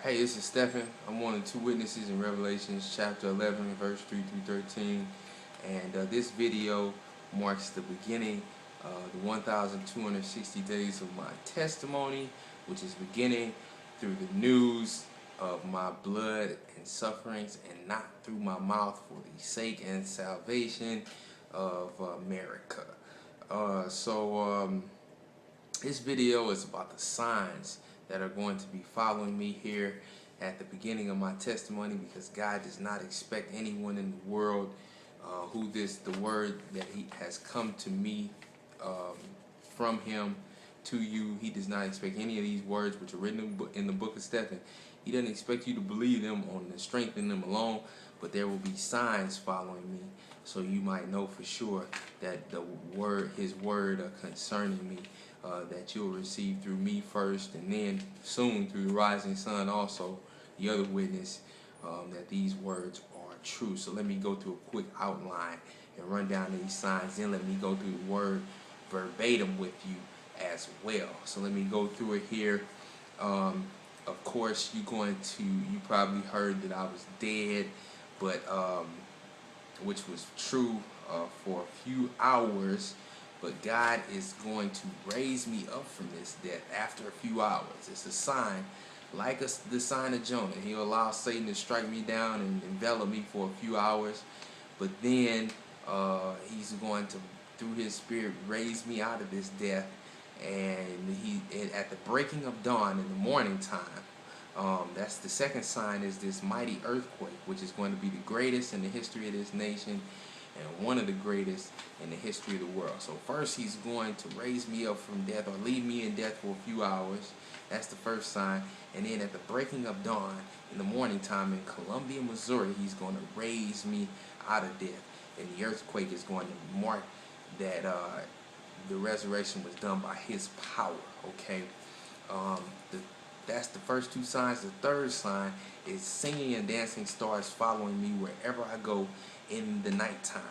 Hey, this is Stephon. I'm one of the two witnesses in Revelations chapter 11, verse 3 through 13. And this video marks the beginning of the 1,260 days of my testimony, which is beginning through the news of my blood and sufferings and not through my mouth, for the sake and salvation of America. This video is about the signs that are going to be following me here at the beginning of my testimony, because God does not expect anyone in the world the word that He has come to me from Him to you. He does not expect any of these words which are written in the book of Stephon. He doesn't expect you to believe them on the strength in them alone, but there will be signs following me, so you might know for sure that His word concerning me, that you'll receive through me first, and then soon through the rising sun also, the other witness, that these words are true. So let me go through a quick outline and run down these signs, then let me go through the word verbatim with you as well. So let me go through it here. Of course, you probably heard that I was dead, but which was true for a few hours. But God is going to raise me up from this death after a few hours. It's a sign, like the sign of Jonah. He'll allow Satan to strike me down and envelop me for a few hours, but then He's going to, through His Spirit, raise me out of this death. And at the breaking of dawn in the morning time, that's the second sign, is this mighty earthquake, which is going to be the greatest in the history of this nation and one of the greatest in the history of the world. So first, He's going to raise me up from death, or leave me in death for a few hours. That's the first sign. And then at the breaking of dawn in the morning time in Columbia, Missouri, He's going to raise me out of death. And the earthquake is going to mark that the resurrection was done by His power. Okay, that's the first two signs. The third sign is singing and dancing stars following me wherever I go in the nighttime.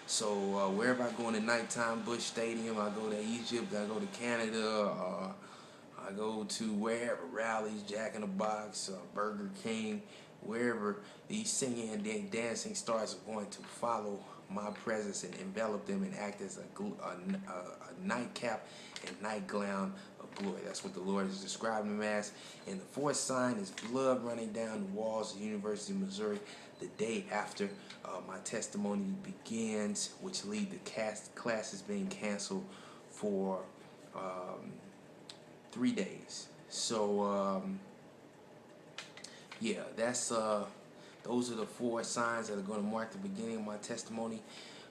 So wherever I go in the nighttime, Bush Stadium, I go to Egypt, I go to Canada, I go to wherever, rallies, Jack in the Box, Burger King, wherever, these singing and dancing stars are going to follow my presence and envelop them and act as a nightcap and nightgown of glory. That's what the Lord is describing them as. And the fourth sign is blood running down the walls of the University of Missouri the day after my testimony begins, which lead to classes being canceled for 3 days. So yeah, that's those are the four signs that are going to mark the beginning of my testimony.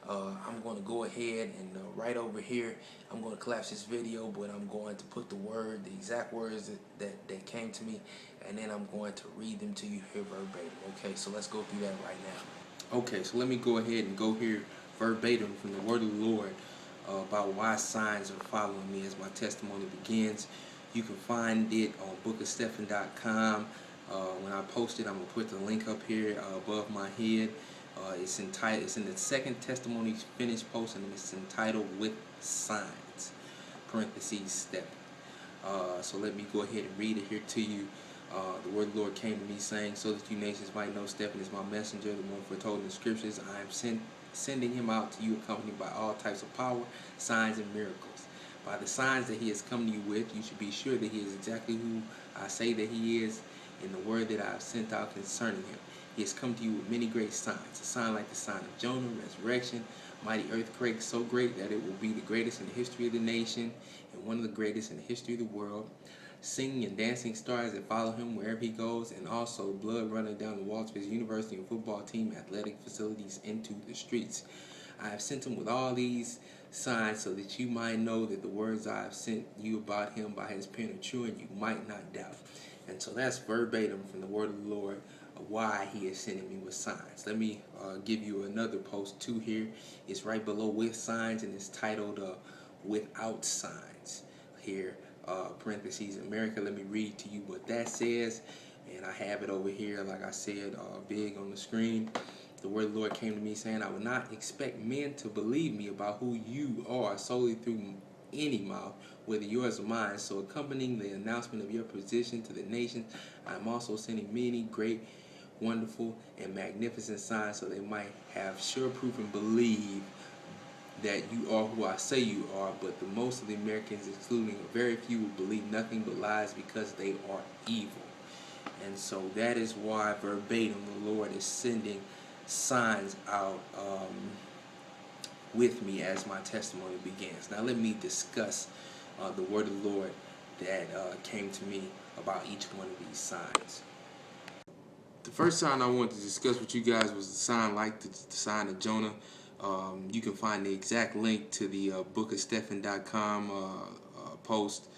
I'm going to go ahead and right over here, I'm going to collapse this video, but I'm going to put the exact words that came to me, and then I'm going to read them to you here verbatim. Okay, so let's go through that right now. Okay, so let me go ahead and go here verbatim from the word of the Lord about why signs are following me as my testimony begins. You can find it on bookofstephon.com. When I post it, I'm going to put the link up here above my head. It's in the second testimony finished post, and it's entitled "With Signs," parentheses, Stephon. So let me go ahead and read it here to you. The word of the Lord came to me, saying, "So that you nations might know Stephon is my messenger, the one foretold in the scriptures. I am sending him out to you, accompanied by all types of power, signs, and miracles. By the signs that he has come to you with, you should be sure that he is exactly who I say that he is, in the word that I have sent out concerning him. He has come to you with many great signs, a sign like the sign of Jonah, Ressurection, mighty earthquake, so great that it will be the greatest in the history of the nation and one of the greatest in the history of the world. Singing and dancing stars that follow him wherever he goes, and also blood running down the walls of his university and football team, athletic facilities, into the streets. I have sent him with all these signs so that you might know that the words I have sent you about him by His pen are true, and you might not doubt." And so that's verbatim from the word of the Lord, why He is sending me with signs. Let me give you another post too here. It's right below "with signs," and it's titled "without signs" here, parentheses, America. Let me read to you what that says, and I have it over here, like I said, big on the screen. The word of the Lord came to me, saying, "I would not expect men to believe me about who you are solely through any mouth, whether yours or mine. So accompanying the announcement of your position to the nation, I am also sending many great, wonderful, and magnificent signs, so they might have sure proof and believe that you are who I say you are. But the most of the Americans, excluding a very few, will believe nothing but lies because they are evil. And so that is why verbatim the Lord is sending signs out with me as my testimony begins. Now let me discuss the word of the Lord that came to me about each one of these signs. The first sign I wanted to discuss with you guys was the sign like the sign of Jonah. You can find the exact link to the bookofstephon.com post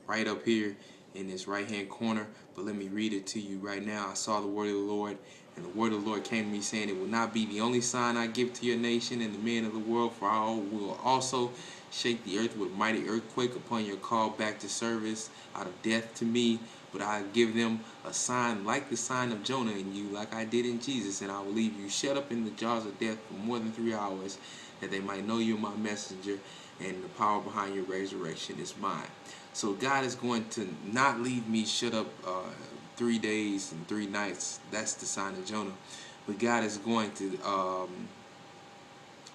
right up here in this right hand corner, but let me read it to you right now. I saw the word of the Lord, and the word of the Lord came to me saying, it will not be the only sign I give to your nation and the men of the world, for I will also shake the earth with a mighty earthquake upon your call back to service out of death to me. But I give them a sign like the sign of Jonah in you, like I did in Jesus, and I will leave you shut up in the jaws of death for more than 3 hours, that they might know you are my messenger, and the power behind your resurrection is mine. So God is going to not leave me shut up 3 days and 3 nights. That's the sign of Jonah. But God is going to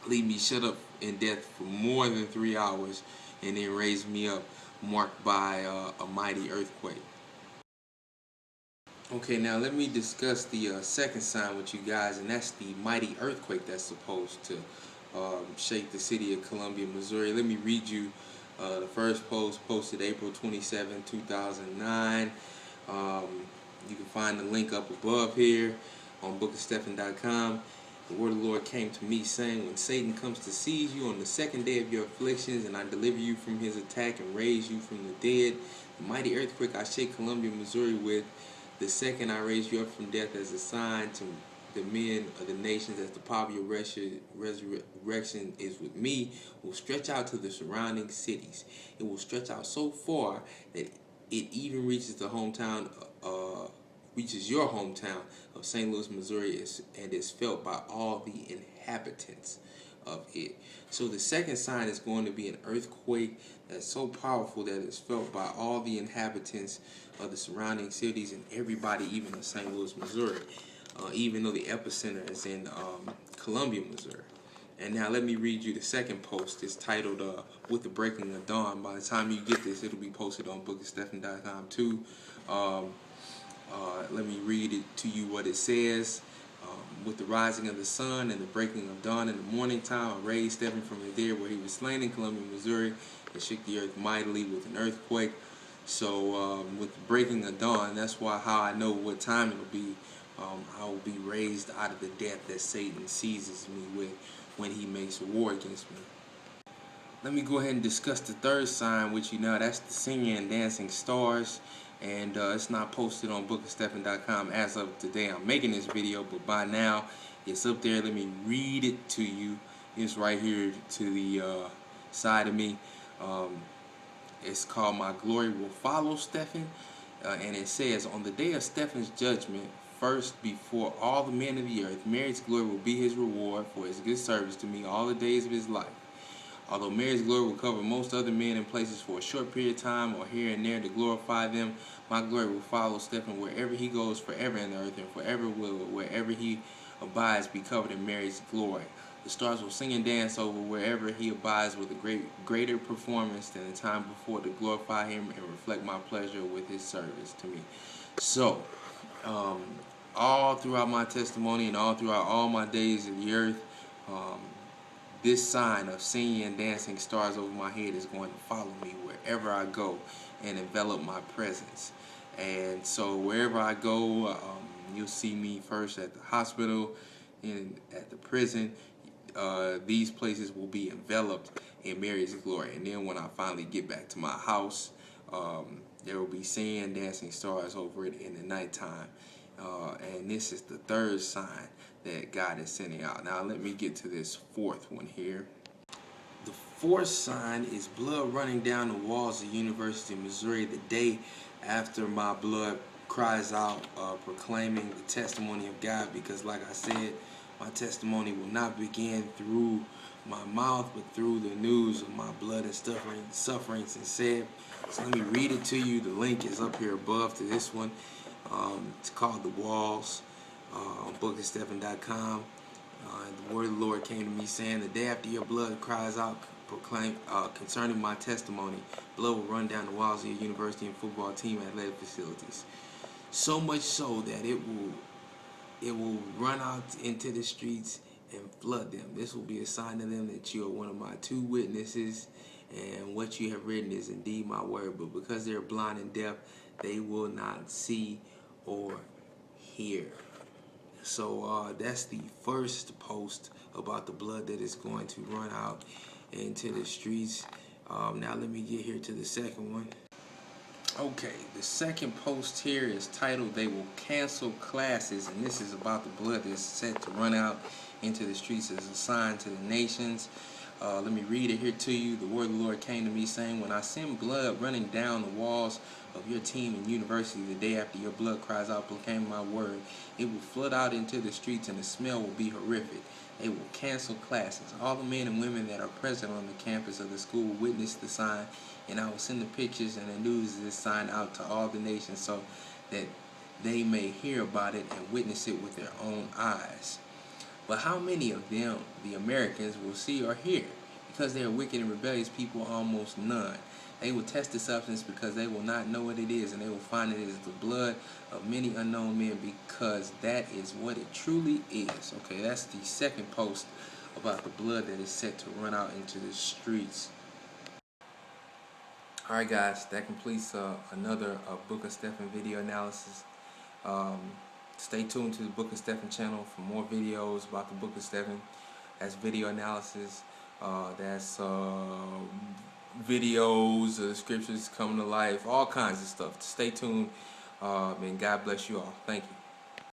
leave me shut up in death for more than 3 hours, and then raise me up, marked by a mighty earthquake. Okay, now let me discuss the second sign with you guys, and that's the mighty earthquake that's supposed to shake the city of Columbia, Missouri. Let me read you the first post, posted April 27, 2009. You can find the link up above here on bookofstephon.com. The word of the Lord came to me saying, when Satan comes to seize you on the second day of your afflictions, and I deliver you from his attack and raise you from the dead, the mighty earthquake I shake Columbia, Missouri with, the second I raise you up from death as a sign to the men of the nations, as the power of your resurrection is with me, will stretch out to the surrounding cities. It will stretch out so far that it even reaches the hometown, reaches your hometown of St. Louis, Missouri, and is felt by all the inhabitants of it. So the second sign is going to be an earthquake that's so powerful that it's felt by all the inhabitants of the surrounding cities and everybody, even in St. Louis, Missouri, even though the epicenter is in Columbia, Missouri. And now let me read you the second post. It's titled With the Breaking of Dawn. By the time you get this, it'll be posted on bookofstephon.com too. Let me read it to you what it says. With the rising of the sun and the breaking of dawn in the morning time, I raised Stephon from the dead where he was slain in Columbia, Missouri, and shook the earth mightily with an earthquake. So with the breaking of dawn, that's how I know what time it'll be. I will be raised out of the death that Satan seizes me with when he makes a war against me. Let me go ahead and discuss the third sign with you now. That's the singing and dancing stars. And it's not posted on bookofstephon.com as of today. I'm making this video, but by now it's up there. Let me read it to you. It's right here to the side of me. It's called My Glory Will Follow Stephon. And it says, on the day of Stephon's judgment, first before all the men of the earth, Mary's glory will be his reward for his good service to me all the days of his life. Although Mary's glory will cover most other men and places for a short period of time or here and there to glorify them, my glory will follow Stephon wherever he goes forever in the earth, and forever will, wherever he abides, be covered in Mary's glory. The stars will sing and dance over wherever he abides with a greater performance than the time before, to glorify him and reflect my pleasure with his service to me. So, all throughout my testimony and all throughout all my days of the earth, this sign of singing and dancing stars over my head is going to follow me wherever I go and envelop my presence. And so wherever I go, you'll see me first at the hospital and at the prison. These places will be enveloped in Mary's glory. And then when I finally get back to my house, there will be singing and dancing stars over it in the nighttime. And this is the third sign that God is sending out. Now let me get to this fourth one here. The fourth sign is blood running down the walls of University of Missouri the day after my blood cries out, proclaiming the testimony of God, because like I said, my testimony will not begin through my mouth, but through the news of my blood and sufferings and said. So let me read it to you. The link is up here above to this one. It's called The Walls on bookofstephon.com. The word of the Lord came to me saying, the day after your blood cries out, proclaim concerning my testimony, blood will run down the walls of your university and football team athletic facilities. So much so that it will run out into the streets and flood them. This will be a sign to them that you are one of my two witnesses, and what you have written is indeed my word. But because they're blind and deaf, they will not see or hear. So that's the first post about the blood that is going to run out into the streets. Now let me get here to the second one. Okay, the second post here is titled, They Will Cancel Classes, and this is about the blood that's set to run out into the streets as a sign to the nations. Let me read it here to you. The word of the Lord came to me saying, when I send blood running down the walls of your team and university the day after your blood cries out, proclaim my word, it will flood out into the streets and the smell will be horrific. They will cancel classes. All the men and women that are present on the campus of the school will witness the sign, and I will send the pictures and the news of this sign out to all the nations so that they may hear about it and witness it with their own eyes. But how many of them, the Americans, will see or hear? Because they are wicked and rebellious people, almost none. They will test the substance because they will not know what it is, and they will find it is the blood of many unknown men, because that is what it truly is. Okay, that's the second post about the blood that is set to run out into the streets. Alright guys, that completes another Book of Stephon video analysis. Stay tuned to the Book of Stephon channel for more videos about the Book of Stephon. That's video analysis. That's videos of the scriptures coming to life, all kinds of stuff. Stay tuned, and God bless you all. Thank you.